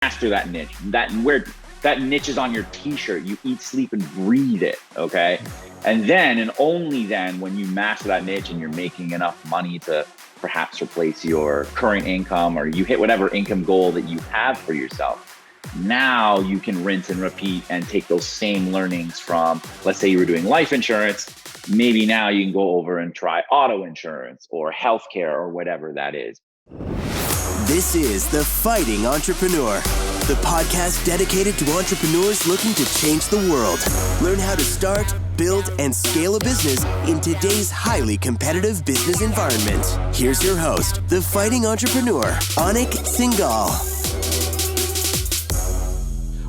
master that niche. That niche is on your t-shirt. You eat, sleep, and breathe it, okay? And then, and only then, when you master that niche and you're making enough money to perhaps replace your current income, or you hit whatever income goal that you have for yourself, now you can rinse and repeat and take those same learnings from, let's say you were doing life insurance, maybe now you can go over and try auto insurance or healthcare or whatever that is. This is The Fighting Entrepreneur, the podcast dedicated to entrepreneurs looking to change the world. Learn how to start, build, and scale a business in today's highly competitive business environment. Here's your host, The Fighting Entrepreneur, Anik Singal.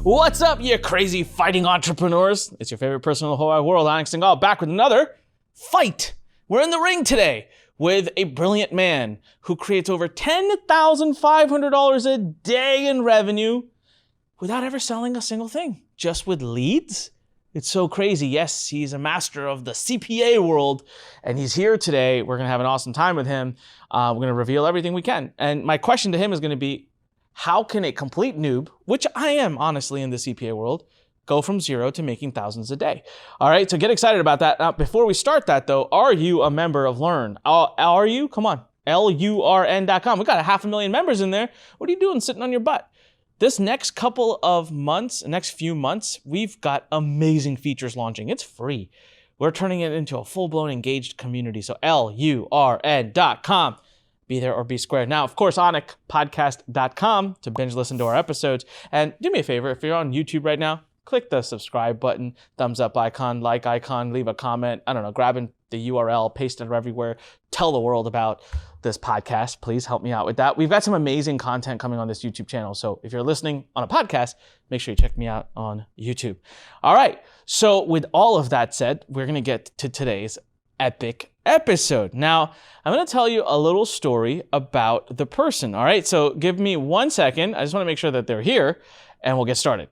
What's up, you crazy fighting entrepreneurs? It's your favorite person in the whole wide world, Anik Singal, back with another fight. We're in the ring today with a brilliant man who creates over $10,500 a day in revenue without ever selling a single thing, just with leads. It's so crazy. Yes, he's a master of the CPA world, and he's here today. We're going to have an awesome time with him. We're going to reveal everything we can. And my question to him is going to be, how can a complete noob, which I am honestly in the CPA world, go from zero to making thousands a day? All right, so get excited about that. Now, before we start that though, are you a member of Lurn? Are you? Come on, LURN.com. We got 500,000 members in there. What are you doing sitting on your butt? This next couple of months, next few months, we've got amazing features launching. It's free. We're turning it into a full-blown engaged community. So LURN.com. Be there or be square. Now, of course, onicpodcast.com to binge listen to our episodes. And do me a favor, if you're on YouTube right now, click the subscribe button, thumbs up icon, like icon, leave a comment. I don't know, grabbing the URL, paste it everywhere. Tell the world about this podcast. Please help me out with that. We've got some amazing content coming on this YouTube channel. So if you're listening on a podcast, make sure you check me out on YouTube. All right. So with all of that said, we're going to get to today's epic episode. Now, I'm going to tell you a little story about the person. All right. So give me 1 second. I just want to make sure that they're here and we'll get started.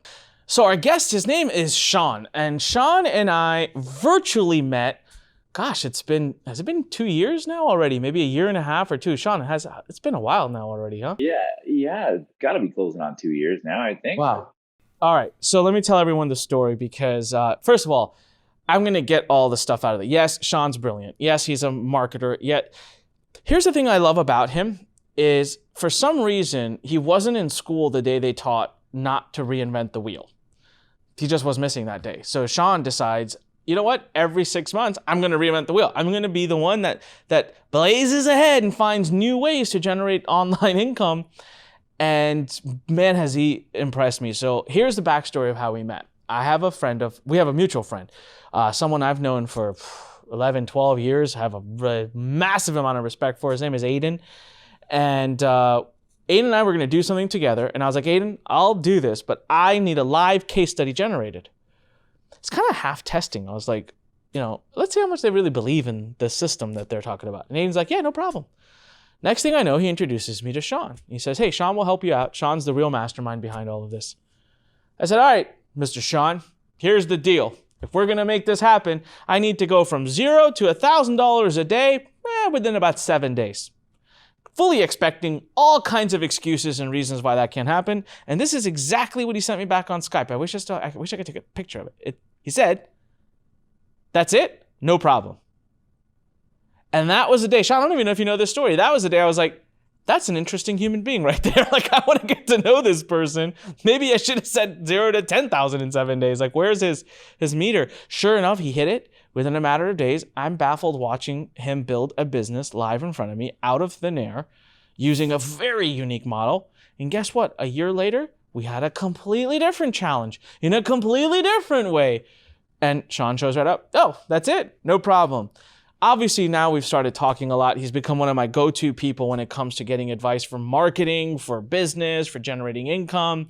So our guest, his name is Sean, and Sean and I virtually met. Gosh, has it been 2 years now already? Maybe a year and a half or two. Sean, it's been a while now already, huh? Yeah, got to be closing on 2 years now, I think. Wow. All right, so let me tell everyone the story because first of all, I'm going to get all the stuff out of it. Yes, Sean's brilliant. Yes, he's a marketer. Yet, here's the thing I love about him is for some reason, he wasn't in school the day they taught not to reinvent the wheel. He just was missing that day. So Sean decides, you know what? Every 6 months, I'm going to reinvent the wheel. I'm going to be the one that blazes ahead and finds new ways to generate online income. And man, has he impressed me. So here's the backstory of how we met. We have a mutual friend, someone I've known for 11, 12 years, have a massive amount of respect for. His name is Aiden. And Aiden and I were going to do something together. And I was like, Aiden, I'll do this, but I need a live case study generated. It's kind of half testing. I was like, let's see how much they really believe in the system that they're talking about. And Aiden's like, yeah, no problem. Next thing I know, he introduces me to Sean. He says, hey, Sean will help you out. Sean's the real mastermind behind all of this. I said, all right, Mr. Sean, here's the deal. If we're going to make this happen, I need to go from $0 to $1,000 a day within about 7 days. Fully expecting all kinds of excuses and reasons why that can't happen. And this is exactly what he sent me back on Skype. I wish I could take a picture of it. He said, that's it? No problem. And that was the day. Sean, I don't even know if you know this story. That was the day I was like, that's an interesting human being right there. Like, I want to get to know this person. Maybe I should have said 0 to 10,000 in 7 days. Like, where's his meter? Sure enough, he hit it. Within a matter of days, I'm baffled watching him build a business live in front of me out of thin air using a very unique model. And guess what? A year later, we had a completely different challenge in a completely different way. And Sean shows right up. Oh, that's it. No problem. Obviously, now we've started talking a lot. He's become one of my go-to people when it comes to getting advice for marketing, for business, for generating income.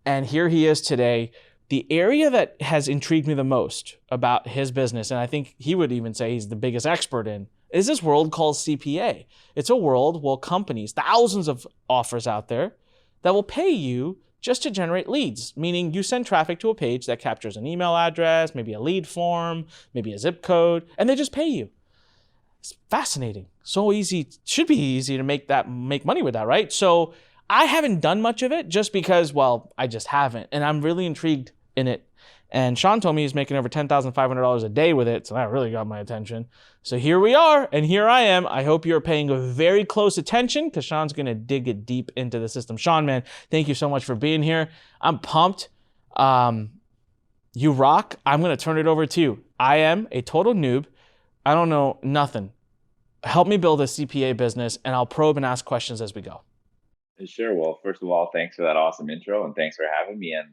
And here he is today. The area that has intrigued me the most about his business, and I think he would even say he's the biggest expert in, is this world called CPA. It's a world where companies, thousands of offers out there, that will pay you just to generate leads, meaning you send traffic to a page that captures an email address, maybe a lead form, maybe a zip code, and they just pay you. It's fascinating. So easy, should be easy to make money with that, right? So I haven't done much of it just because, well, I just haven't. And I'm really intrigued in it. And Sean told me he's making over $10,500 a day with it. So that really got my attention. So here we are, and here I am. I hope you're paying very close attention because Sean's going to dig it deep into the system. Sean, man, thank you so much for being here. I'm pumped. You rock. I'm going to turn it over to you. I am a total noob. I don't know nothing. Help me build a CPA business, and I'll probe and ask questions as we go. Sure. Well, first of all, thanks for that awesome intro, and thanks for having me. And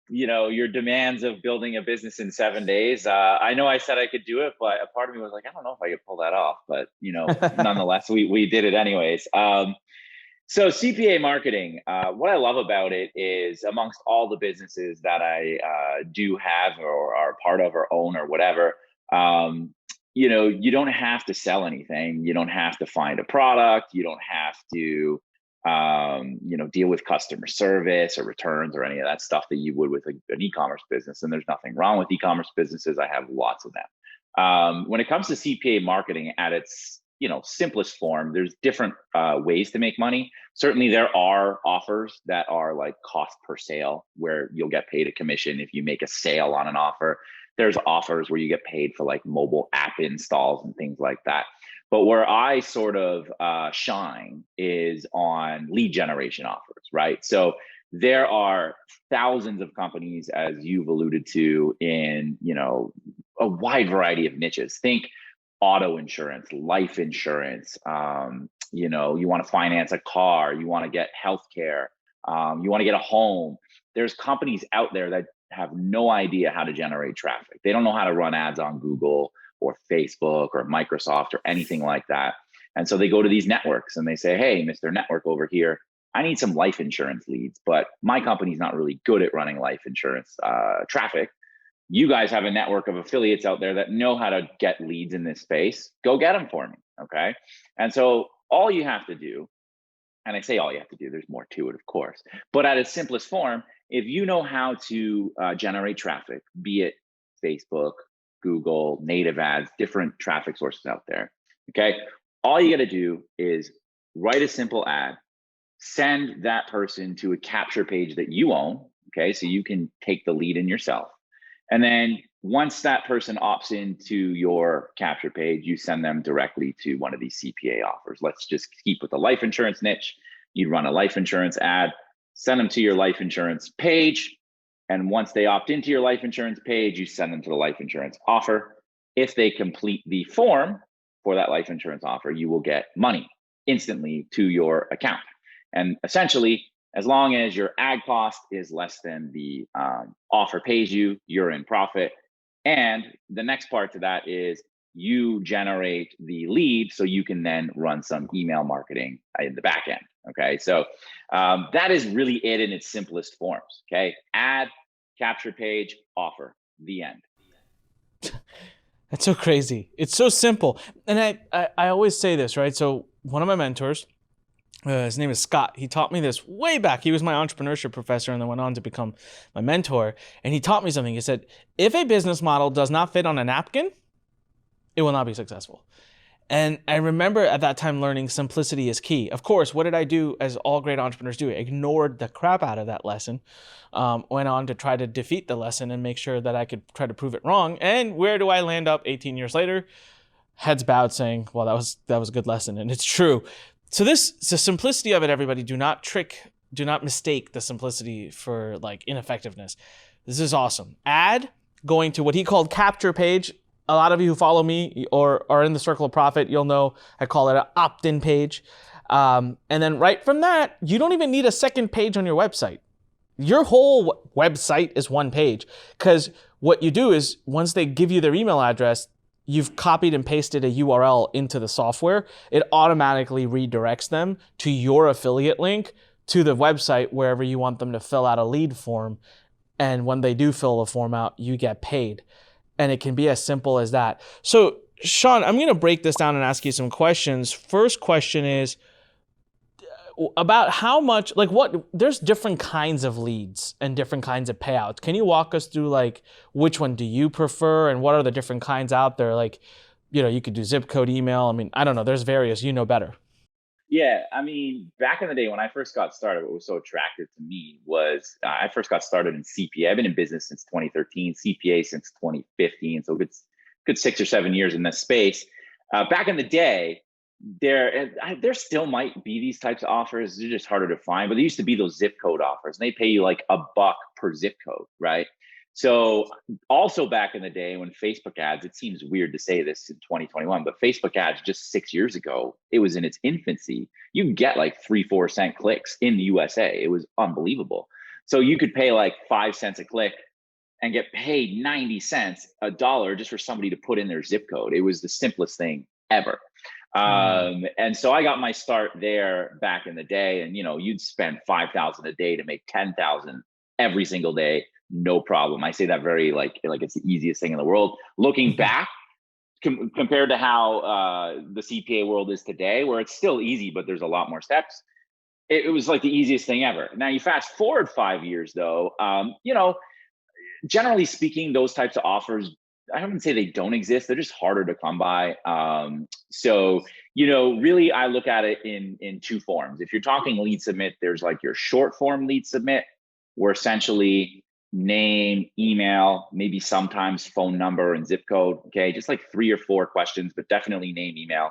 your demands of building a business in 7 days. I know I said I could do it, but a part of me was like, I don't know if I could pull that off. But nonetheless, we did it anyways. So CPA marketing, what I love about it is amongst all the businesses that I do have or are part of or own or whatever, you don't have to sell anything. You don't have to find a product. You don't have to, deal with customer service or returns or any of that stuff that you would with an e-commerce business. And there's nothing wrong with e-commerce businesses. I have lots of them. When it comes to CPA marketing at its simplest form, there's different ways to make money. Certainly there are offers that are like cost per sale where you'll get paid a commission if you make a sale on an offer. There's offers where you get paid for like mobile app installs and things like that. But where I sort of shine is on lead generation offers, right? So there are thousands of companies, as you've alluded to, in a wide variety of niches. Think auto insurance, life insurance, you want to finance a car, you want to get healthcare, you want to get a home. There's companies out there that have no idea how to generate traffic. They don't know how to run ads on Google or Facebook or Microsoft or anything like that. And so they go to these networks and they say, hey, Mr. Network over here, I need some life insurance leads, but my company's not really good at running life insurance traffic. You guys have a network of affiliates out there that know how to get leads in this space. Go get them for me, okay? And so all you have to do, and I say all you have to do, there's more to it, of course, but at its simplest form, if you know how to generate traffic, be it Facebook, Google, native ads, different traffic sources out there, okay? All you got to do is write a simple ad, send that person to a capture page that you own, okay? So you can take the lead in yourself. And then once that person opts into your capture page, you send them directly to one of these CPA offers. Let's just keep with the life insurance niche. You'd run a life insurance ad, send them to your life insurance page. And once they opt into your life insurance page, you send them to the life insurance offer. If they complete the form for that life insurance offer, you will get money instantly to your account. And essentially, as long as your ad cost is less than the offer pays you, you're in profit. And the next part to that is you generate the lead so you can then run some email marketing in the back end. Okay, so that is really it in its simplest forms. Okay, ad, capture page, offer, the end. That's so crazy. It's so simple. And I always say this, right? So one of my mentors, his name is Scott. He taught me this way back. He was my entrepreneurship professor and then went on to become my mentor. And he taught me something. He said, if a business model does not fit on a napkin, it will not be successful. And I remember at that time learning simplicity is key. Of course, what did I do as all great entrepreneurs do? I ignored the crap out of that lesson, went on to try to defeat the lesson and make sure that I could try to prove it wrong. And where do I land up 18 years later? Heads bowed saying, well, that was a good lesson. And it's true. So the simplicity of it, everybody, do not mistake the simplicity for like ineffectiveness. This is awesome. Ad, going to what he called capture page. A lot of you who follow me or are in the circle of profit, you'll know I call it an opt-in page. And then right from that, you don't even need a second page on your website. Your whole website is one page because what you do is once they give you their email address, you've copied and pasted a URL into the software. It automatically redirects them to your affiliate link to the website wherever you want them to fill out a lead form. And when they do fill the form out, you get paid. And it can be as simple as that. So, Sean, I'm going to break this down and ask you some questions. First question is about how much, there's different kinds of leads and different kinds of payouts. Can you walk us through which one do you prefer and what are the different kinds out there? You could do zip code email. I mean, I don't know. There's various, you know better. Yeah, I mean, back in the day when I first got started, what was so attractive to me was I first got started in CPA. I've been in business since 2013, CPA since 2015, so good 6 or 7 years in this space. Back in the day, there still might be these types of offers. They're just harder to find, but there used to be those zip code offers, and they pay you like $1 per zip code, right? So also back in the day when Facebook ads, it seems weird to say this in 2021, but Facebook ads just 6 years ago, it was in its infancy. You could get like 3-4 cent clicks in the USA. It was unbelievable. So you could pay like 5 cents a click and get paid 90 cents, $1 just for somebody to put in their zip code. It was the simplest thing ever. And so I got my start there back in the day, and you'd spend 5,000 a day to make 10,000 every single day, no problem. I say that very like it's the easiest thing in the world. Looking back, compared to how the CPA world is today, where it's still easy, but there's a lot more steps. It was like the easiest thing ever. Now you fast forward 5 years, though. Generally speaking, those types of offers, I wouldn't say they don't exist. They're just harder to come by. So really, I look at it in two forms. If you're talking lead submit, there's like your short form lead submit, where essentially name, email, maybe sometimes phone number and zip code. Okay, just like 3 or 4 questions, but definitely name, email.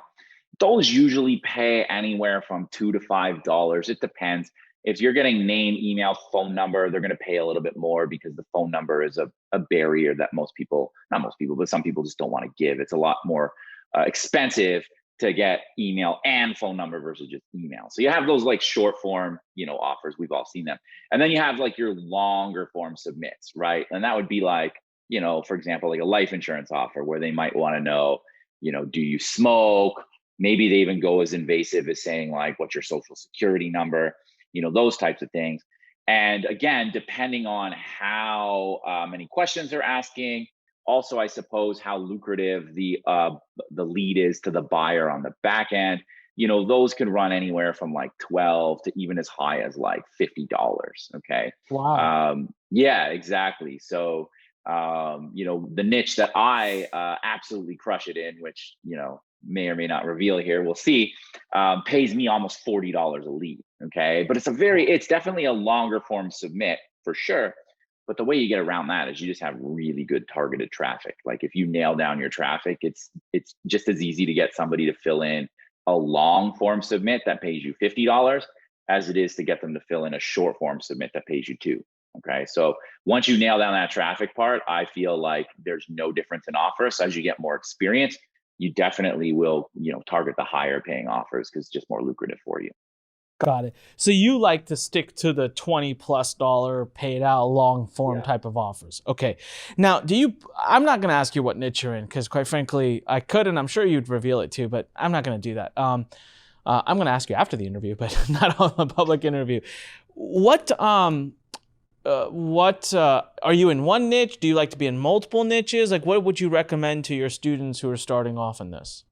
Those usually pay anywhere from $2 to $5. It depends. If you're getting name, email, phone number, they're going to pay a little bit more because the phone number is a barrier that most people, not most people, but some people just don't want to give. It's a lot more expensive to get email and phone number versus just email. So you have those like short form, offers. We've all seen them. And then you have like your longer form submits, right? And that would be like, for example, like a life insurance offer where they might want to know, do you smoke? Maybe they even go as invasive as saying like, what's your social security number? Those types of things. And again, depending on how many questions they're asking, also, I suppose how lucrative the lead is to the buyer on the back end. Those can run anywhere from like 12 to even as high as like $50. Okay. Wow. Yeah, exactly. So, the niche that I absolutely crush it in, which, may or may not reveal here, we'll see, pays me almost $40 a lead. Okay. But it's definitely a longer form submit for sure. But the way you get around that is you just have really good targeted traffic. Like if you nail down your traffic, it's just as easy to get somebody to fill in a long form submit that pays you $50 as it is to get them to fill in a short form submit that pays you $2. Okay. So once you nail down that traffic part, I feel like there's no difference in offers. So as you get more experience, you definitely will, target the higher paying offers because it's just more lucrative for you. Got it. So you like to stick to the $20+ paid out long form Yeah. type of offers. Okay. Now, I'm not going to ask you what niche you're in because quite frankly, I could, and I'm sure you'd reveal it too, but I'm not going to do that. I'm going to ask you after the interview, but not on a public interview. What are you in one niche? Do you like to be in multiple niches? Like what would you recommend to your students who are starting off in this?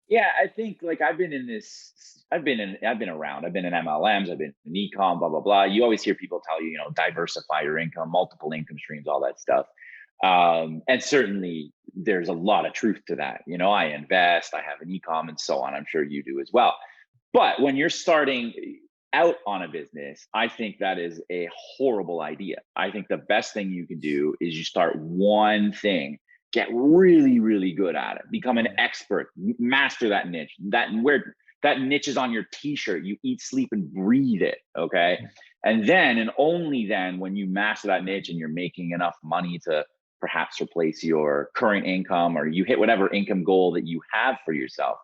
Yeah, I think like I've been around. I've been in MLMs, I've been in e-com, blah, blah, blah. You always hear people tell you, diversify your income, multiple income streams, all that stuff. And certainly there's a lot of truth to that. I invest, I have an e-com and so on. I'm sure you do as well. But when you're starting out on a business, I think that is a horrible idea. I think the best thing you can do is you start one thing, get really, really good at it, become an expert, master that niche. That niche is on your t-shirt. You eat, sleep, and breathe it. Okay. And then, and only then, when you master that niche and you're making enough money to perhaps replace your current income or you hit whatever income goal that you have for yourself,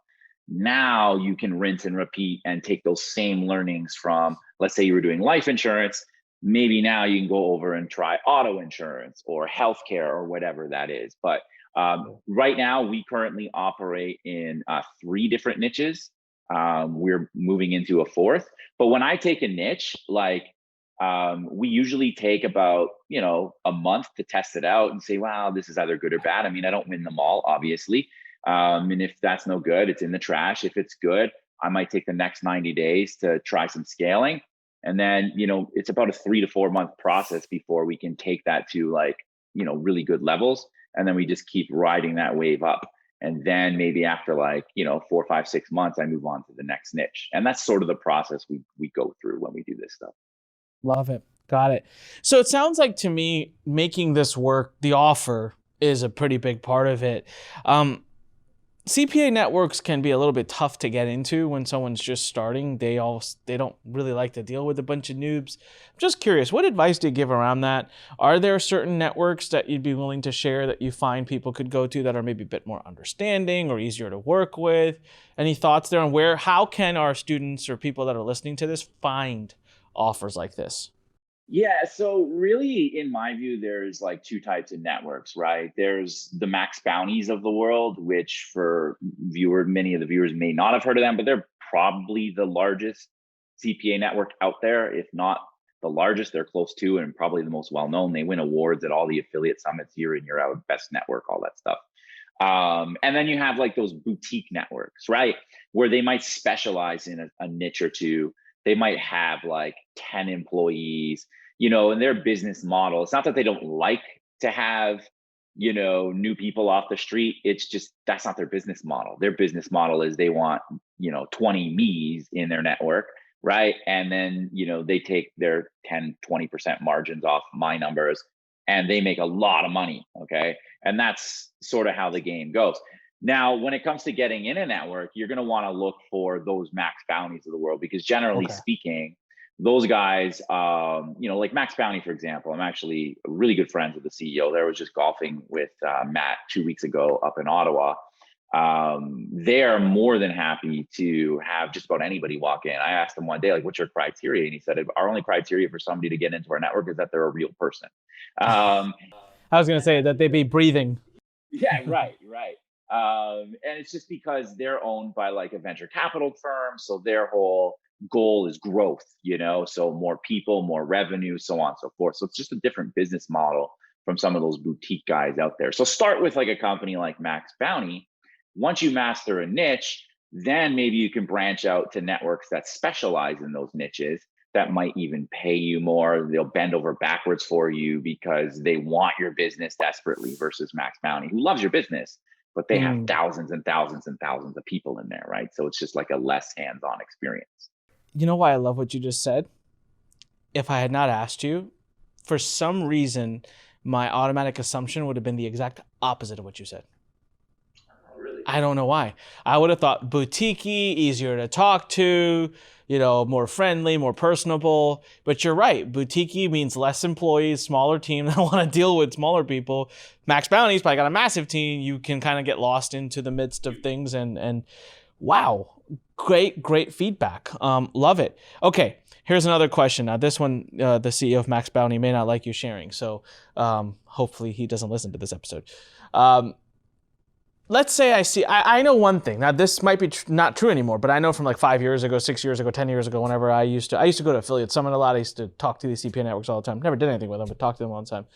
now you can rinse and repeat and take those same learnings from, let's say you were doing life insurance. Maybe now you can go over and try auto insurance or healthcare or whatever that is. But right now, we currently operate in 3 different niches. We're moving into a 4th. But when I take a niche, like we usually take about, a month to test it out and say, wow, this is either good or bad. I mean, I don't win them all, obviously. And if that's no good, it's in the trash. If it's good, I might take the next 90 days to try some scaling. And then, it's about a 3 to 4 month process before we can take that to like, really good levels. And then we just keep riding that wave up. And then maybe after like, 4, 5, 6 months, I move on to the next niche. And that's sort of the process we go through when we do this stuff. Love it. Got it. So it sounds like to me, making this work, the offer is a pretty big part of it. CPA networks can be a little bit tough to get into when someone's just starting. They don't really like to deal with a bunch of noobs. I'm just curious, what advice do you give around that? Are there certain networks that you'd be willing to share that you find people could go to that are maybe a bit more understanding or easier to work with? Any thoughts there on how can our students or people that are listening to this find offers like this? Yeah, so really, in my view, there's like two types of networks, right? There's the max bounties of the world, which for many of the viewers may not have heard of them, but they're probably the largest CPA network out there, if not the largest. They're close to and probably the most well-known. They win awards at all the affiliate summits year in, year out, best network, all that stuff. And then you have like those boutique networks, right? Where they might specialize in a niche or two. They might have like 10 employees, and their business model. It's not that they don't like to have, new people off the street. It's just, that's not their business model. Their business model is they want, 20 me's in their network, right? And then, they take their 10, 20% margins off my numbers and they make a lot of money. Okay. And that's sort of how the game goes. Now, when it comes to getting in a network, you're going to want to look for those max bounties of the world, because generally speaking, those guys, like Max Bounty, for example, I'm actually really good friends with the CEO there. I was just golfing with Matt 2 weeks ago up in Ottawa. They're more than happy to have just about anybody walk in. I asked him one day, like, what's your criteria? And he said, our only criteria for somebody to get into our network is that they're a real person. I was going to say that they be breathing. Yeah, right. And it's just because they're owned by like a venture capital firm. So their whole goal is growth, so more people, more revenue, so on and so forth. So it's just a different business model from some of those boutique guys out there. So start with like a company like Max Bounty. Once you master a niche, then maybe you can branch out to networks that specialize in those niches that might even pay you more. They'll bend over backwards for you because they want your business desperately, versus Max Bounty, who loves your business, but they have thousands and thousands and thousands of people in there, right? So it's just like a less hands-on experience. You know why I love what you just said? If I had not asked you, for some reason, my automatic assumption would have been the exact opposite of what you said. Really? I don't know why. I would have thought boutique-y, easier to talk to, more friendly, more personable. But you're right. Boutique-y means less employees, smaller team that want to deal with smaller people. Max Bounty's probably got a massive team. You can kind of get lost into the midst of things and wow. Great feedback. Love it. Okay, here's another question. Now, this one, the CEO of Max Bounty may not like you sharing, so hopefully he doesn't listen to this episode. Let's say I know one thing. Now, this might be not true anymore, but I know from like 5 years ago, 6 years ago, 10 years ago, whenever I used to go to Affiliate Summit a lot. I used to talk to these CPA networks all the time. Never did anything with them, but talked to them all the time.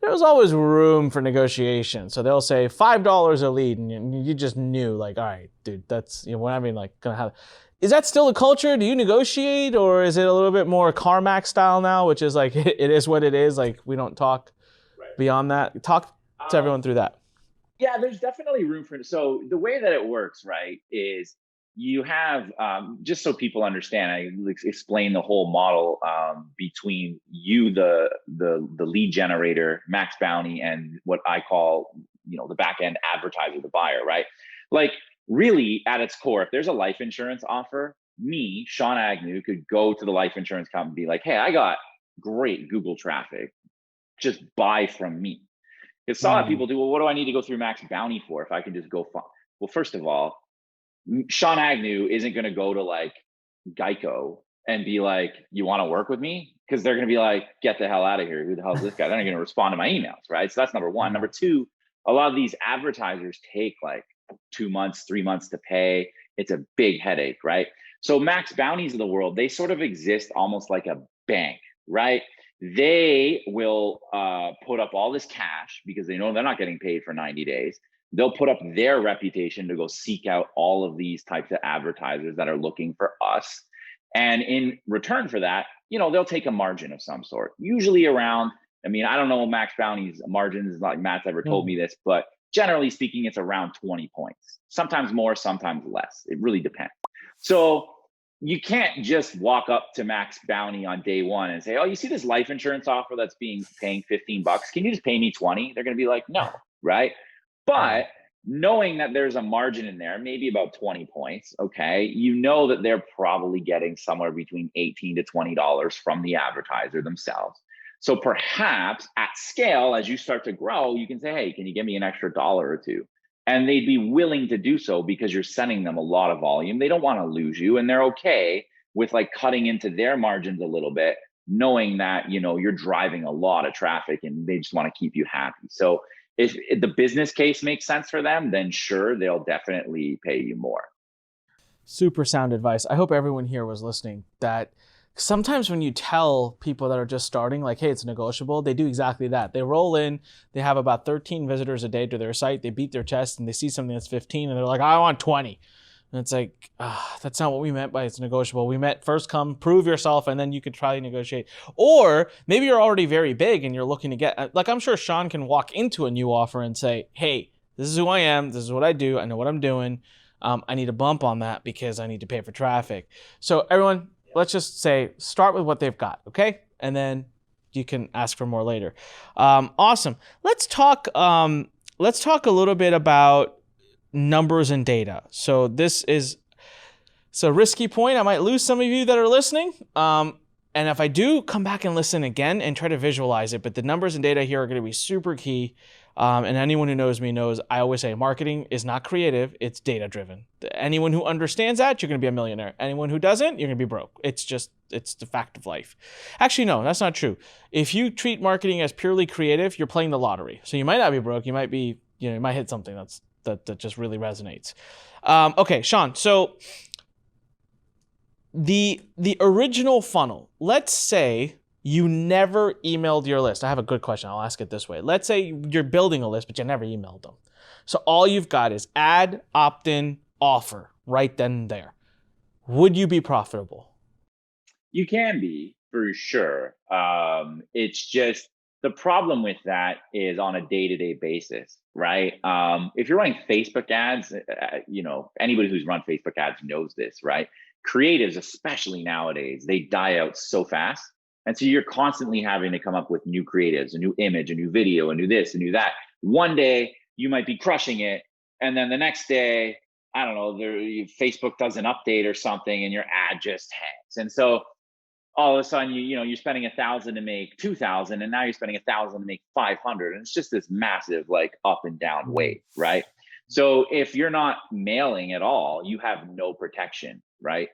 There was always room for negotiation. So they'll say $5 a lead, and you just knew, like, all right, dude, that's, what I mean, like, gonna have. Is that still a culture? Do you negotiate, or is it a little bit more CarMax style now, which is like, it is what it is, like, we don't talk beyond that? Talk to everyone through that. Yeah, there's definitely room for it. So the way that it works, right, is you have, just so people understand, I explain the whole model between you, the lead generator, Max Bounty, and what I call, the back end advertiser, the buyer, right? Like, really, at its core, if there's a life insurance offer, me, Sean Agnew, could go to the life insurance company and be like, hey, I got great Google traffic, just buy from me. Because some people do, well, what do I need to go through Max Bounty for if I can just go find? Well, first of all, Sean Agnew isn't going to go to like Geico and be like, you want to work with me? Because they're going to be like, get the hell out of here. Who the hell is this guy? They're not going to respond to my emails, right? So that's number one. Number two, a lot of these advertisers take like 2 months, 3 months to pay. It's a big headache, right? So Max Bounties of the world, they sort of exist almost like a bank, right? They will put up all this cash because they know they're not getting paid for 90 days. They'll put up their reputation to go seek out all of these types of advertisers that are looking for us. And in return for that, they'll take a margin of some sort, usually around, I don't know Max Bounty's margins, like Matt's ever told me this, but generally speaking, it's around 20 points, sometimes more, sometimes less. It really depends. So you can't just walk up to Max Bounty on day one and say, oh, you see this life insurance offer that's paying $15? Can you just pay me 20? They're going to be like, no, right? But knowing that there's a margin in there, maybe about 20 points, okay, you know that they're probably getting somewhere between $18 to $20 from the advertiser themselves. So perhaps at scale, as you start to grow, you can say, hey, can you give me an extra dollar or two? And they'd be willing to do so because you're sending them a lot of volume. They don't want to lose you, and they're okay with like cutting into their margins a little bit, knowing that, you know, you're driving a lot of traffic and they just want to keep you happy. So if the business case makes sense for them, then sure, they'll definitely pay you more. Super sound advice. I hope everyone here was listening. That sometimes when you tell people that are just starting, like, hey, it's negotiable, they do exactly that. They roll in, they have about 13 visitors a day to their site, they beat their chest, and they see something that's 15, and they're like, I want 20. And it's like, that's not what we meant by it's negotiable. We meant first come, prove yourself, and then you could try to negotiate. Or maybe you're already very big and you're looking to get, like, I'm sure Sean can walk into a new offer and say, hey, this is who I am, this is what I do, I know what I'm doing. I need a bump on that because I need to pay for traffic. So everyone, let's just say, start with what they've got, okay? And then you can ask for more later. Awesome. Let's talk a little bit about numbers and data. So this is, it's a risky point. I might lose some of you that are listening. And if I do, come back and listen again and try to visualize it. But the numbers and data here are going to be super key. And anyone who knows me knows I always say marketing is not creative, it's data driven. Anyone who understands that, you're going to be a millionaire. Anyone who doesn't, you're going to be broke. It's the fact of life. Actually, no, that's not true. If you treat marketing as purely creative, you're playing the lottery. So you might not be broke. You might be, you might hit something that just really resonates. Okay, Sean. So the original funnel, let's say you never emailed your list. I have a good question. I'll ask it this way. Let's say you're building a list, but you never emailed them. So all you've got is add, opt-in, offer right then and there. Would you be profitable? You can be, for sure. It's just the problem with that is on a day-to-day basis, right? If you're running Facebook ads, anybody who's run Facebook ads knows this, right? Creatives, especially nowadays, they die out so fast. And so you're constantly having to come up with new creatives, a new image, a new video, a new this, a new that. One day you might be crushing it, and then the next day, I don't know, Facebook does an update or something, and your ad just tanks. And so all of a sudden, you're spending $1,000 to make 2,000, and now you're spending $1,000 to make 500, and it's just this massive like up and down wave, right? So if you're not mailing at all, you have no protection, right?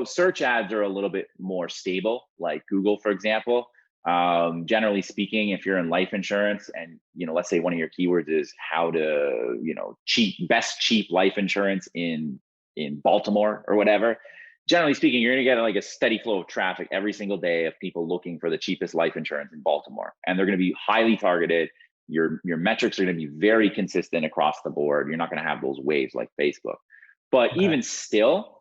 Search ads are a little bit more stable, like Google, for example. Generally speaking, if you're in life insurance and, let's say one of your keywords is how to, best cheap life insurance in Baltimore or whatever, generally speaking, you're going to get like a steady flow of traffic every single day of people looking for the cheapest life insurance in Baltimore. And they're going to be highly targeted. Your metrics are going to be very consistent across the board. You're not going to have those waves like Facebook. But even still,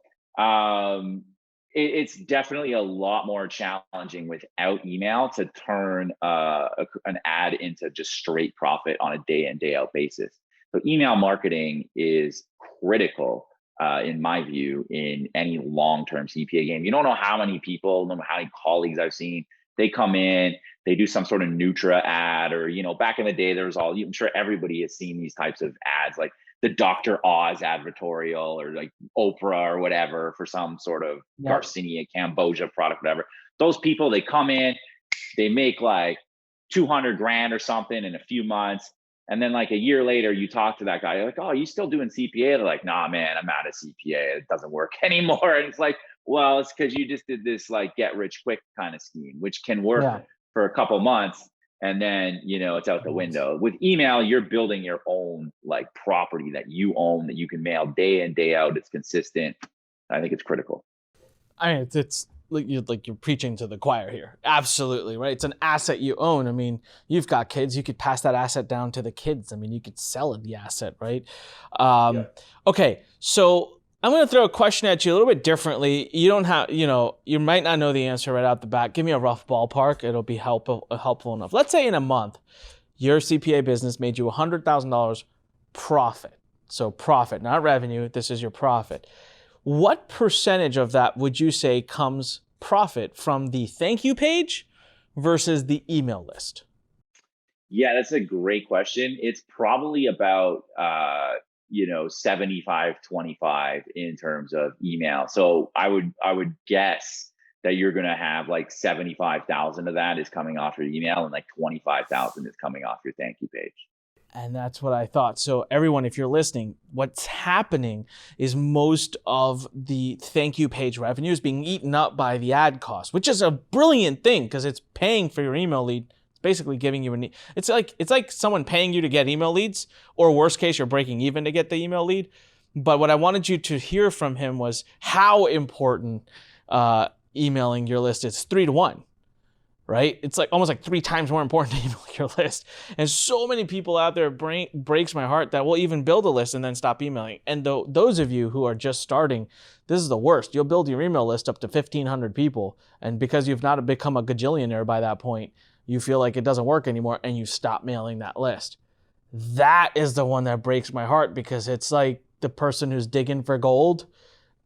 it's definitely a lot more challenging without email to turn an ad into just straight profit on a day in, day out basis. So email marketing is critical, in my view, in any long-term CPA game. You don't know how many people, no matter how many colleagues I've seen, they come in, they do some sort of Nutra ad, or, back in the day, I'm sure everybody has seen these types of ads, like the Dr. Oz advertorial, or like Oprah or whatever, for some sort of Garcinia Cambogia product, whatever. Those people, they come in, they make like 200 grand or something in a few months. And then like a year later, you talk to that guy, you're like, oh, you still doing CPA? They're like, nah, man, I'm out of CPA. It doesn't work anymore. And it's like, well, it's because you just did this like get rich quick kind of scheme, which can work for a couple months. And then, it's out the window. With email, you're building your own like property that you own, that you can mail day in, day out. It's consistent. I think it's critical. I mean, it's like you're preaching to the choir here. Absolutely, right? It's an asset you own. I mean, you've got kids. You could pass that asset down to the kids. I mean, you could sell the asset, right? Okay, so I'm going to throw a question at you a little bit differently. You don't have, you might not know the answer right out the bat. Give me a rough ballpark. It'll be helpful enough. Let's say in a month, your CPA business made you $100,000 profit. So profit, not revenue. This is your profit. What percentage of that would you say comes profit from the thank you page versus the email list? Yeah, that's a great question. It's probably about 75-25 in terms of email. So I would guess that you're going to have like 75,000 of that is coming off your email, and like 25,000 is coming off your thank you page. And that's what I thought. So everyone, if you're listening, what's happening is most of the thank you page revenue is being eaten up by the ad cost, which is a brilliant thing because it's paying for your email lead. It's basically giving you it's like someone paying you to get email leads, or worst case, you're breaking even to get the email lead. But what I wanted you to hear from him was how important emailing your list is. 3-to-1. Right? It's like almost like 3 times more important to email your list. And so many people out there breaks my heart that will even build a list and then stop emailing. And those of you who are just starting, this is the worst. You'll build your email list up to 1,500 people. And because you've not become a gajillionaire by that point, you feel like it doesn't work anymore and you stop mailing that list. That is the one that breaks my heart, because it's like the person who's digging for gold,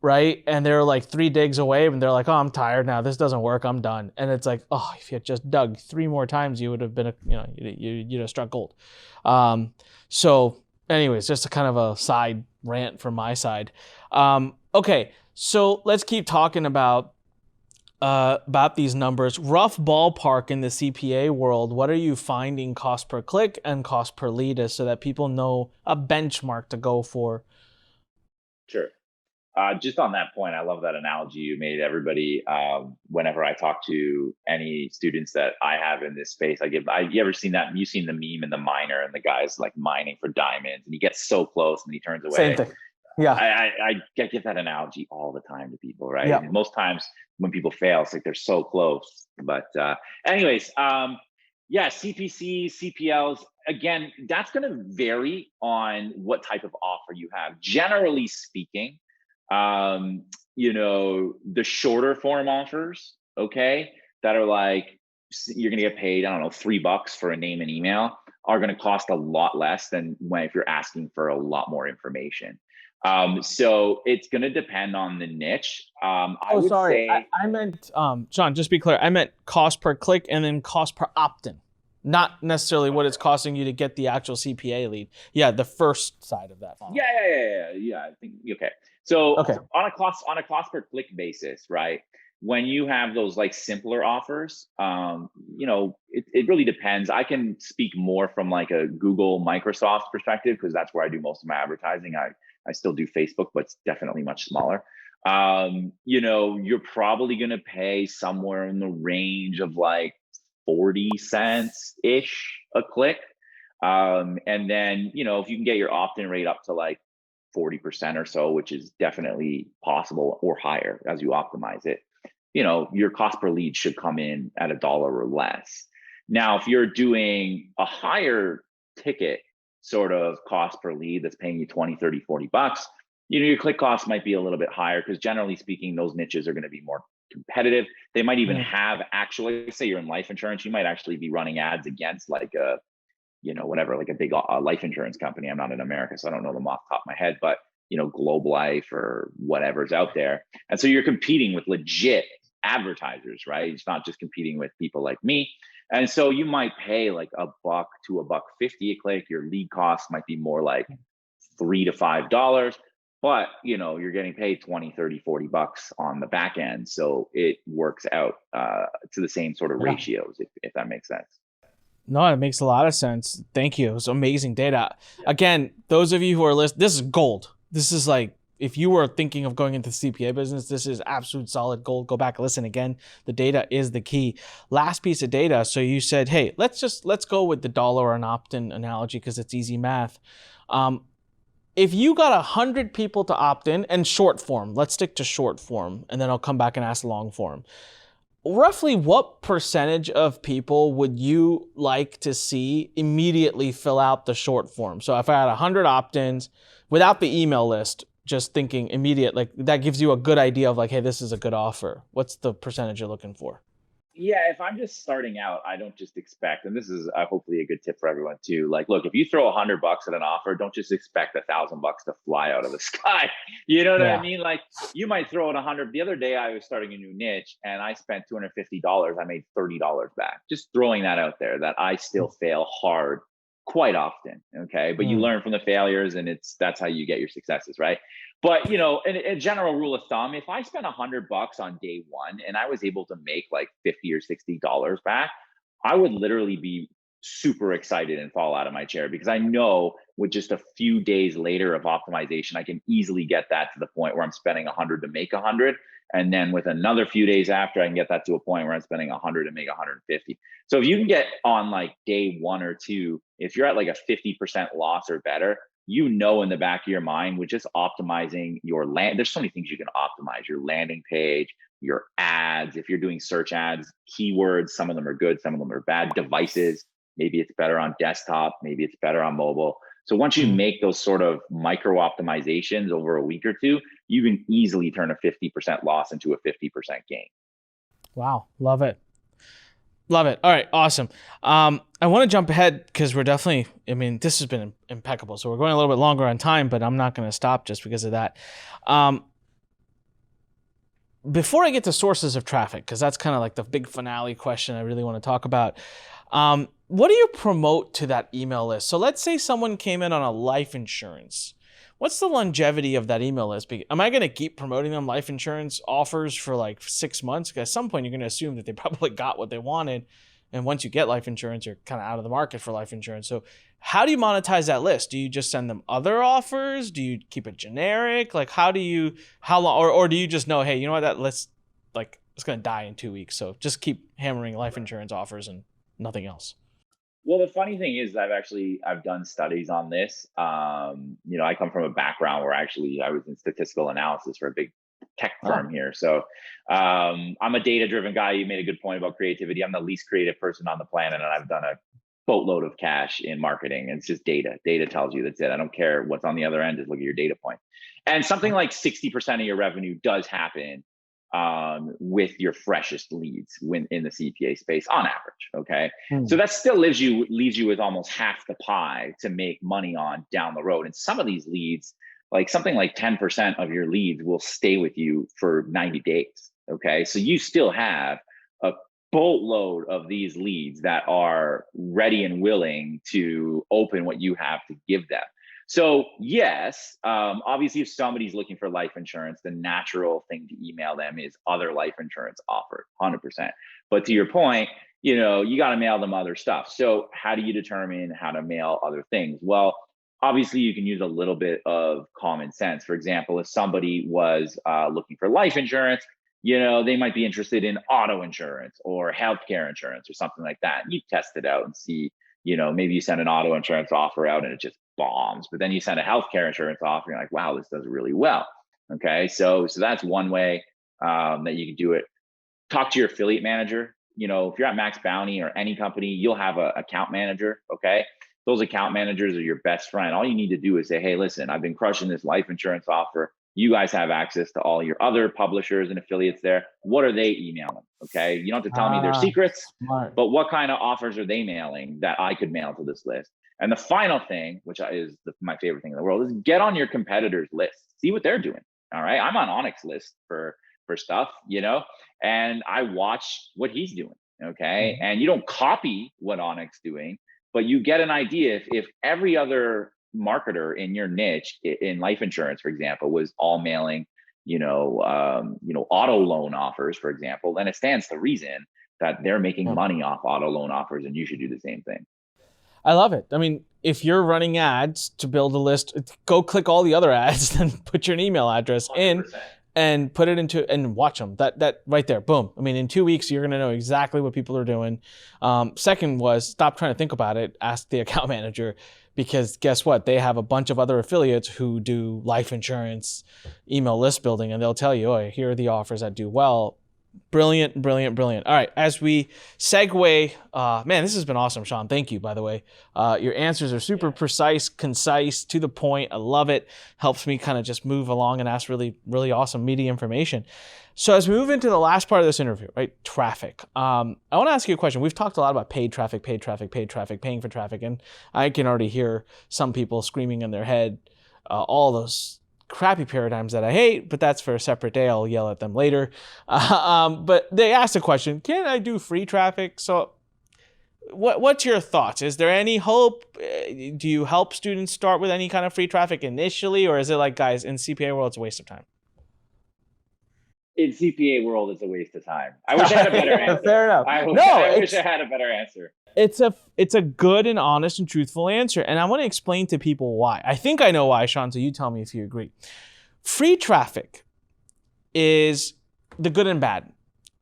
right? And they're like 3 digs away and they're like, oh, I'm tired now. This doesn't work. I'm done. And it's like, oh, if you had just dug 3 more times, you would have been, you'd have struck gold. So anyways, just a kind of a side rant from my side. Okay. So let's keep talking about these numbers. Rough ballpark in the CPA world. What are you finding cost per click and cost per lead is, so that people know a benchmark to go for? Sure. Just on that point, I love that analogy you made. Everybody, whenever I talk to any students that I have in this space, you ever seen that? You've seen the meme in the miner, and the guy's like mining for diamonds, and he gets so close and he turns away. Same thing. Yeah. I get that analogy all the time to people, right? Yeah. And most times when people fail, it's like they're so close. But anyways, CPCs, CPLs, again, that's going to vary on what type of offer you have. Generally speaking, the shorter form offers, okay, that are like, you're going to get paid, I don't know, $3 for a name and email, are going to cost a lot less than if you're asking for a lot more information. So it's going to depend on the niche. I meant, Sean, just be clear. I meant cost per click and then cost per opt-in, not necessarily what it's costing you to get the actual CPA lead. Yeah, the first side of that funnel. Yeah. I think, okay. So on a cost per click basis, right? When you have those like simpler offers, it really depends. I can speak more from like a Google, Microsoft perspective, because that's where I do most of my advertising. I still do Facebook, but it's definitely much smaller. You're probably going to pay somewhere in the range of like 40 cents ish a click. And then, if you can get your opt-in rate up to like 40% or so, which is definitely possible, or higher as you optimize it, your cost per lead should come in at $1 or less. Now, if you're doing a higher ticket sort of cost per lead that's paying you 20, 30, $40, your click cost might be a little bit higher, because generally speaking, those niches are going to be more competitive. They might even have actually, say you're in life insurance, you might actually be running ads against like a, like a big life insurance company. I'm not in America, so I don't know them off the top of my head, but Globe Life or whatever's out there. And so you're competing with legit advertisers, right? It's not just competing with people like me. And so you might pay like $1 to $1.50 a click. Your lead cost might be more like $3 to $5, but you're getting paid 20, 30, $40 on the back end. So it works out to the same sort of ratios, if that makes sense. No, it makes a lot of sense. Thank you. It's amazing data. Yeah. Again, those of you who are listening, this is gold. This is like, if you were thinking of going into the CPA business, this is absolute solid gold. Go back, listen again. The data is the key. Last piece of data. So you said, hey, let's go with the dollar and opt-in analogy, because it's easy math. If you got 100 people to opt in, and short form, let's stick to short form, and then I'll come back and ask long form. Roughly what percentage of people would you like to see immediately fill out the short form? So if I had 100 opt-ins without the email list, just thinking immediate, like that gives you a good idea of like, hey, this is a good offer. What's the percentage you're looking for? Yeah, if I'm just starting out, I don't just expect, and this is hopefully a good tip for everyone too. Like, look, if you throw $100 at an offer, don't just expect $1,000 to fly out of the sky. You know what I Yeah. mean? Like, you might throw in 100. The other day, I was starting a new niche, and I spent $250. I made $30 back. Just throwing that out there. That I still fail hard quite often. Okay, but you Mm. learn from the failures, and that's how you get your successes, right? But a general rule of thumb, if I spent $100 on day one and I was able to make like 50 or $60 back, I would literally be super excited and fall out of my chair, because I know with just a few days later of optimization, I can easily get that to the point where I'm spending 100 to make 100. And then with another few days after, I can get that to a point where I'm spending 100 to make 150. So if you can get on like day one or two, if you're at like a 50% loss or better, in the back of your mind, with just optimizing your there's so many things you can optimize: your landing page, your ads. If you're doing search ads, keywords, some of them are good, some of them are bad. Devices, maybe it's better on desktop, maybe it's better on mobile. So once you make those sort of micro optimizations over a week or two, you can easily turn a 50% loss into a 50% gain. Wow. Love it. Love it. All right. Awesome. I want to jump ahead because we're definitely, this has been impeccable. So we're going a little bit longer on time, but I'm not going to stop just because of that. Before I get to sources of traffic, because that's kind of like the big finale question I really want to talk about. What do you promote to that email list? So let's say someone came in on a life insurance. What's the longevity of that email list? Am I going to keep promoting them life insurance offers for like 6 months? Because at some point you're going to assume that they probably got what they wanted. And once you get life insurance, you're kind of out of the market for life insurance. So how do you monetize that list? Do you just send them other offers? Do you keep it generic? Like how long, or do you just know, hey, you know what, that list, like it's going to die in 2 weeks. So just keep hammering life insurance offers and nothing else. Well, the funny thing is, I've done studies on this. I come from a background where actually I was in statistical analysis for a big tech firm here. So I'm a data-driven guy. You made a good point about creativity. I'm the least creative person on the planet, and I've done a boatload of cash in marketing. And it's just data. Data tells you, that's it. I don't care what's on the other end. Just look at your data point. And something like 60% of your revenue does happen with your freshest leads when in the CPA space on average. Okay. So that still leaves you with almost half the pie to make money on down the road. And some of these leads, like something like 10% of your leads will stay with you for 90 days. Okay. So you still have a boatload of these leads that are ready and willing to open what you have to give them. So yes, obviously, if somebody's looking for life insurance, the natural thing to email them is other life insurance offered, 100%. But to your point, you got to mail them other stuff. So how do you determine how to mail other things? Well, obviously, you can use a little bit of common sense. For example, if somebody was looking for life insurance, they might be interested in auto insurance or healthcare insurance or something like that. You test it out and see, maybe you send an auto insurance offer out and it just bombs, but then you send a healthcare insurance offer, you're like, wow, this does really well. Okay. So that's one way that you can do it. Talk to your affiliate manager. If you're at Max Bounty or any company, you'll have an account manager. Okay. Those account managers are your best friend. All you need to do is say, hey, listen, I've been crushing this life insurance offer. You guys have access to all your other publishers and affiliates there. What are they emailing? Okay. You don't have to tell me their secrets, Smart. but what kind of offers are they mailing that I could mail to this list? And the final thing, which is my favorite thing in the world, is get on your competitors' list. See what they're doing. All right. I'm on Anik's list for stuff, and I watch what he's doing. Okay. And you don't copy what Anik's doing, but you get an idea. If every other marketer in your niche in life insurance, for example, was all mailing, auto loan offers, for example, then it stands to reason that they're making money off auto loan offers, and you should do the same thing. I love it. If you're running ads to build a list, go click all the other ads, then put your email address 100%. In and put it into and watch them. That right there, boom. In 2 weeks, you're going to know exactly what people are doing. Second was stop trying to think about it. Ask the account manager, because guess what? They have a bunch of other affiliates who do life insurance, email list building, and they'll tell you, oh, here are the offers that do well. Brilliant, brilliant, brilliant. All right, as we segue, man, this has been awesome, Sean. Thank you, by the way. Your answers are super precise, concise, to the point. I love it. Helps me kind of just move along and ask really, really awesome, meaty information. So as we move into the last part of this interview, right, traffic. I want to ask you a question. We've talked a lot about paid traffic, paying for traffic, and I can already hear some people screaming in their head, all those crappy paradigms that I hate, but that's for a separate day. I'll yell at them later. But they asked the question, can I do free traffic? So what's your thoughts? Is there any hope? Do you help students start with any kind of free traffic initially? Or is it like, guys, in CPA world, it's a waste of time? In CPA world, it's a waste of time. I wish I had a better answer. Fair enough. I wish I had a better answer. It's a good and honest and truthful answer. And I want to explain to people why. I think I know why, Sean, so you tell me if you agree. Free traffic is the good and bad.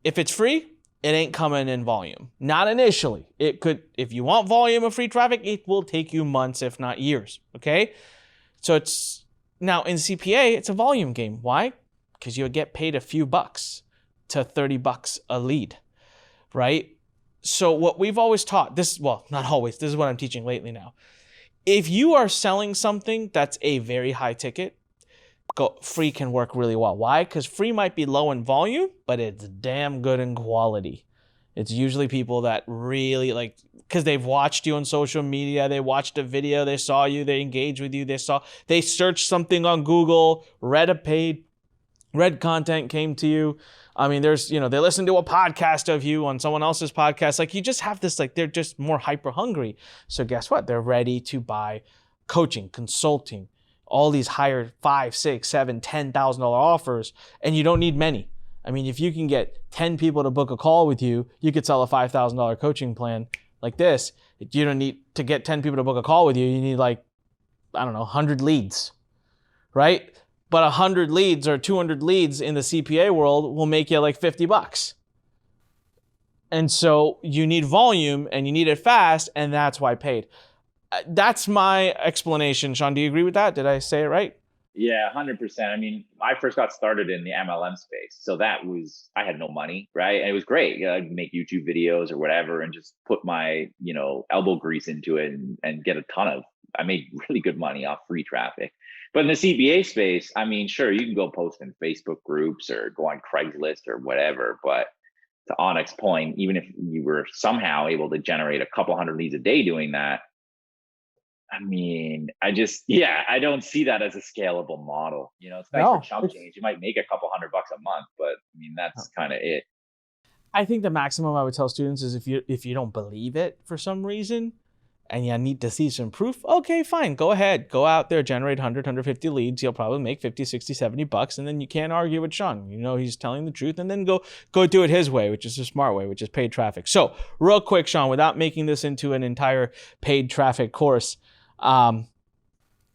If it's free, it ain't coming in volume. Not initially. It could, if you want volume of free traffic, it will take you months, if not years. Okay? So it's, now in CPA, it's a volume game. Why? Because you get paid a few bucks to $30 a lead, right? So what we've always taught, not always, this is what I'm teaching lately now. If you are selling something that's a very high ticket, free can work really well. Why? Because free might be low in volume, but it's damn good in quality. It's usually people that really like, because they've watched you on social media, they watched a video, they saw you, they engaged with you, they searched something on Google, read content, came to you. I mean, they listen to a podcast of you on someone else's podcast. Like, you just have this, like, they're just more hyper hungry. So guess what? They're ready to buy coaching, consulting, all these higher $5,000, $6,000, $7,000, $10,000 offers, and you don't need many. I mean, if you can get 10 people to book a call with you, you could sell a $5,000 coaching plan like this. You don't need to get 10 people to book a call with you. You need 100 leads, right? But 100 leads or 200 leads in the CPA world will make you like $50. And so you need volume and you need it fast, and that's why paid. That's my explanation. Sean, do you agree with that? Did I say it right? Yeah, 100%. I mean, I first got started in the MLM space. So I had no money, right? And it was great. I'd make YouTube videos or whatever and just put my, elbow grease into it and get I made really good money off free traffic. But in the CPA space, I mean, sure, you can go post in Facebook groups or go on Craigslist or whatever. But to Anik's point, even if you were somehow able to generate a couple hundred leads a day doing that, I mean, I don't see that as a scalable model. It's nice for chump change. You might make a couple $100 a month, but I mean, that's kind of it. I think the maximum I would tell students is if you don't believe it for some reason and you need to see some proof, okay, fine, go ahead. Go out there, generate 100, 150 leads. You'll probably make 50, 60, $70, and then you can't argue with Sean. He's telling the truth, and then go do it his way, which is the smart way, which is paid traffic. So real quick, Sean, without making this into an entire paid traffic course,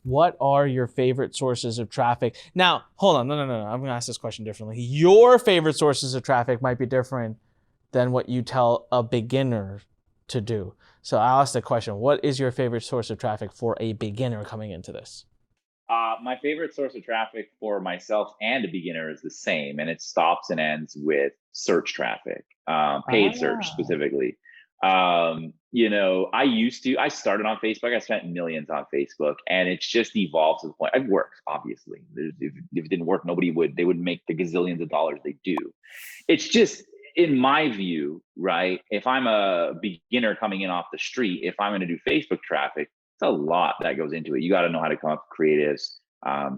what are your favorite sources of traffic? Now, hold on. No. I'm going to ask this question differently. Your favorite sources of traffic might be different than what you tell a beginner to do. So I'll ask the question, what is your favorite source of traffic for a beginner coming into this? My favorite source of traffic for myself and a beginner is the same, and it stops and ends with search traffic, paid search specifically. I started on Facebook. I spent millions on Facebook, and it's just evolved to the point. It works, obviously. If it didn't work, they wouldn't make the gazillions of dollars they do. It's just, in my view, right? If I'm a beginner coming in off the street, if I'm going to do Facebook traffic, it's a lot that goes into it. You got to know how to come up with creatives,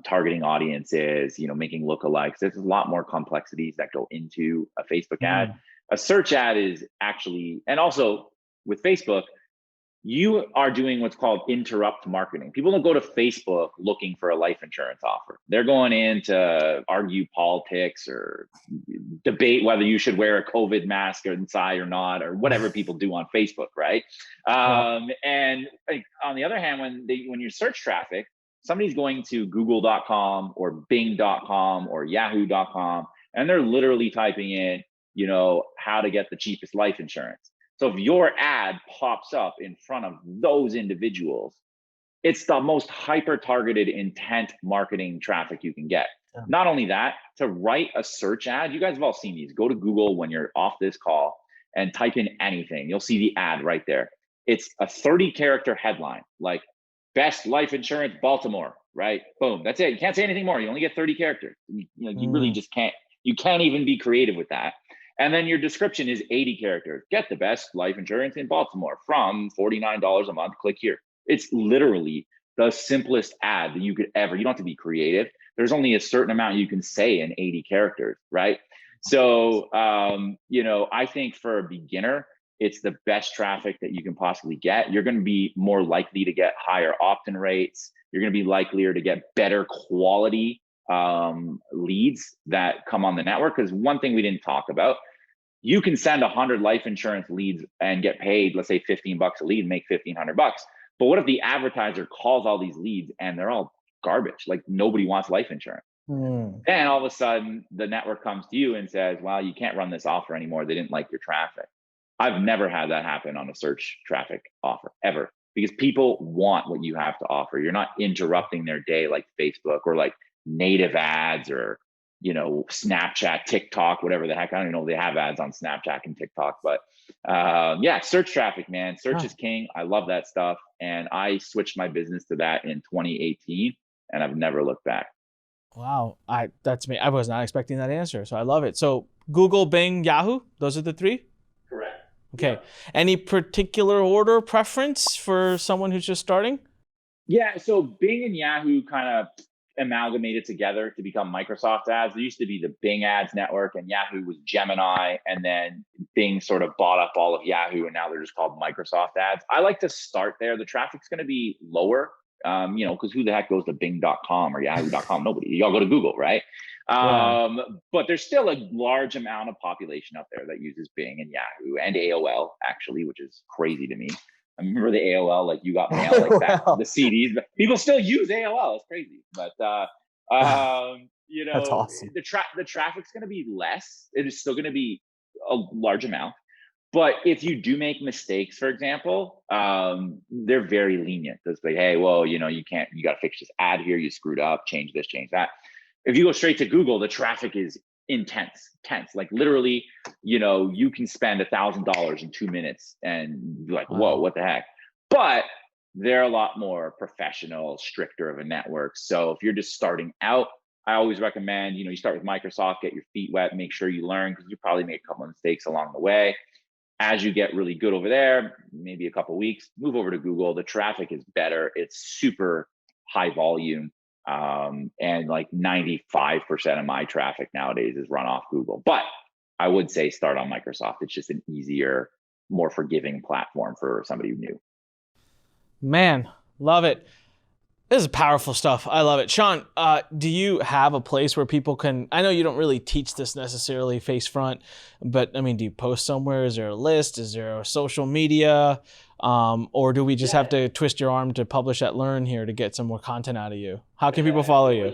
targeting audiences, making lookalikes. There's a lot more complexities that go into a Facebook ad. A search ad is actually, and also with Facebook, you are doing what's called interrupt marketing. People don't go to Facebook looking for a life insurance offer. They're going in to argue politics or debate whether you should wear a COVID mask inside or not, or whatever people do on Facebook, right? And on the other hand, when you search traffic, somebody's going to google.com or bing.com or yahoo.com, and they're literally typing in, how to get the cheapest life insurance. So if your ad pops up in front of those individuals, it's the most hyper-targeted intent marketing traffic you can get. Not only that, to write a search ad, you guys have all seen these. Go to Google when you're off this call and type in anything. You'll see the ad right there. It's a 30-character headline, like best life insurance Baltimore, right? Boom, that's it. You can't say anything more. You only get 30 characters. You really just can't. You can't even be creative with that. And then your description is 80 characters. Get the best life insurance in Baltimore from $49 a month. Click here. It's literally the simplest ad that you could ever. You don't have to be creative. There's only a certain amount you can say in 80 characters, right? So, I think for a beginner, it's the best traffic that you can possibly get. You're going to be more likely to get higher opt-in rates. You're going to be likelier to get better quality leads that come on the network. Because one thing we didn't talk about, you can send 100 life insurance leads and get paid, let's say $15 a lead, and make $1,500. But what if the advertiser calls all these leads and they're all garbage? Like nobody wants life insurance. Then all of a sudden the network comes to you and says, well, you can't run this offer anymore. They didn't like your traffic. I've never had that happen on a search traffic offer ever, because people want what you have to offer. You're not interrupting their day like Facebook or like native ads or, Snapchat, TikTok, whatever the heck. I don't even know if they have ads on Snapchat and TikTok, but search traffic, man. Search is king. I love that stuff. And I switched my business to that in 2018 and I've never looked back. Wow. That's me. I was not expecting that answer. So I love it. So Google, Bing, Yahoo, those are the three? Correct. Okay. Yeah. Any particular order preference for someone who's just starting? Yeah. So Bing and Yahoo kind of amalgamated together to become Microsoft ads. There used to be the Bing ads network and Yahoo was Gemini, and then Bing sort of bought up all of Yahoo and now they're just called Microsoft ads. I like to start there. The traffic's going to be lower, because who the heck goes to Bing.com or Yahoo.com? Nobody. You all go to Google, right? But there's still a large amount of population out there that uses Bing and Yahoo and AOL actually, which is crazy to me. I remember the AOL, like you got mail like that, the CDs, but people still use AOL. It's crazy. But, That's awesome. The traffic's going to be less. It is still going to be a large amount. But if you do make mistakes, for example, they're very lenient. It's like, hey, well, you got to fix this ad here. You screwed up, change this, change that. If you go straight to Google, the traffic is intense. Like literally, you can spend $1,000 in 2 minutes and be like, whoa, what the heck? But they're a lot more professional, stricter of a network. So if you're just starting out, I always recommend, you start with Microsoft, get your feet wet, make sure you learn, because you probably make a couple of mistakes along the way. As you get really good over there, maybe a couple of weeks, move over to Google. The traffic is better. It's super high volume. And like 95% of my traffic nowadays is run off Google. But I would say start on Microsoft. It's just an easier, more forgiving platform for somebody new. Man, love it. This is powerful stuff. I love it. Sean, do you have a place where people can, I know you don't really teach this necessarily face front, but do you post somewhere? Is there a list? Is there a social media? Or do we just have to twist your arm to publish at Lurn here to get some more content out of of you? How can people follow you?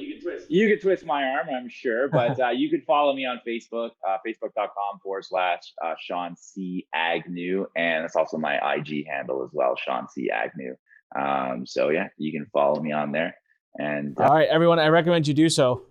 You can twist my arm, I'm sure, but you can follow me on Facebook, facebook.com/Sean C. Agnew. And that's also my IG handle as well, Sean C. Agnew. You can follow me on there. And all right, everyone, I recommend you do so.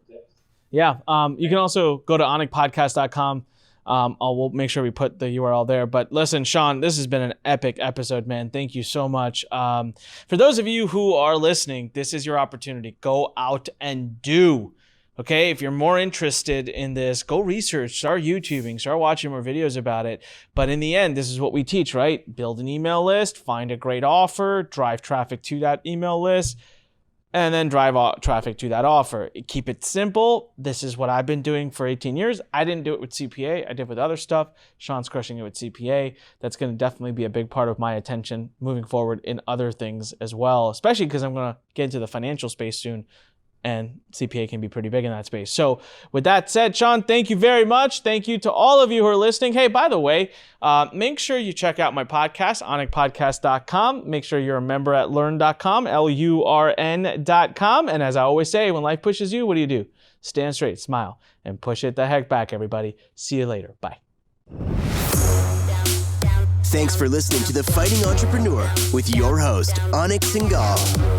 Yeah. You can also go to anikpodcast.com. We'll make sure we put the URL there. But listen, Sean, this has been an epic episode, man. Thank you so much. For those of you who are listening, this is your opportunity. Go out and do. Okay, if you're more interested in this, go research, start YouTubing, start watching more videos about it. But in the end, this is what we teach, right? Build an email list, find a great offer, drive traffic to that email list, and then drive traffic to that offer. Keep it simple. This is what I've been doing for 18 years. I didn't do it with CPA. I did with other stuff. Sean's crushing it with CPA. That's going to definitely be a big part of my attention moving forward in other things as well, especially because I'm going to get into the financial space soon. And CPA can be pretty big in that space. So with that said, Sean, thank you very much. Thank you to all of you who are listening. Hey, by the way, make sure you check out my podcast, anikpodcast.com. Make sure you're a member at lurn.com, LURN.com. And as I always say, when life pushes you, what do? Stand straight, smile, and push it the heck back, everybody. See you later. Bye. Thanks for listening to The Fighting Entrepreneur with your host, Anik Singal.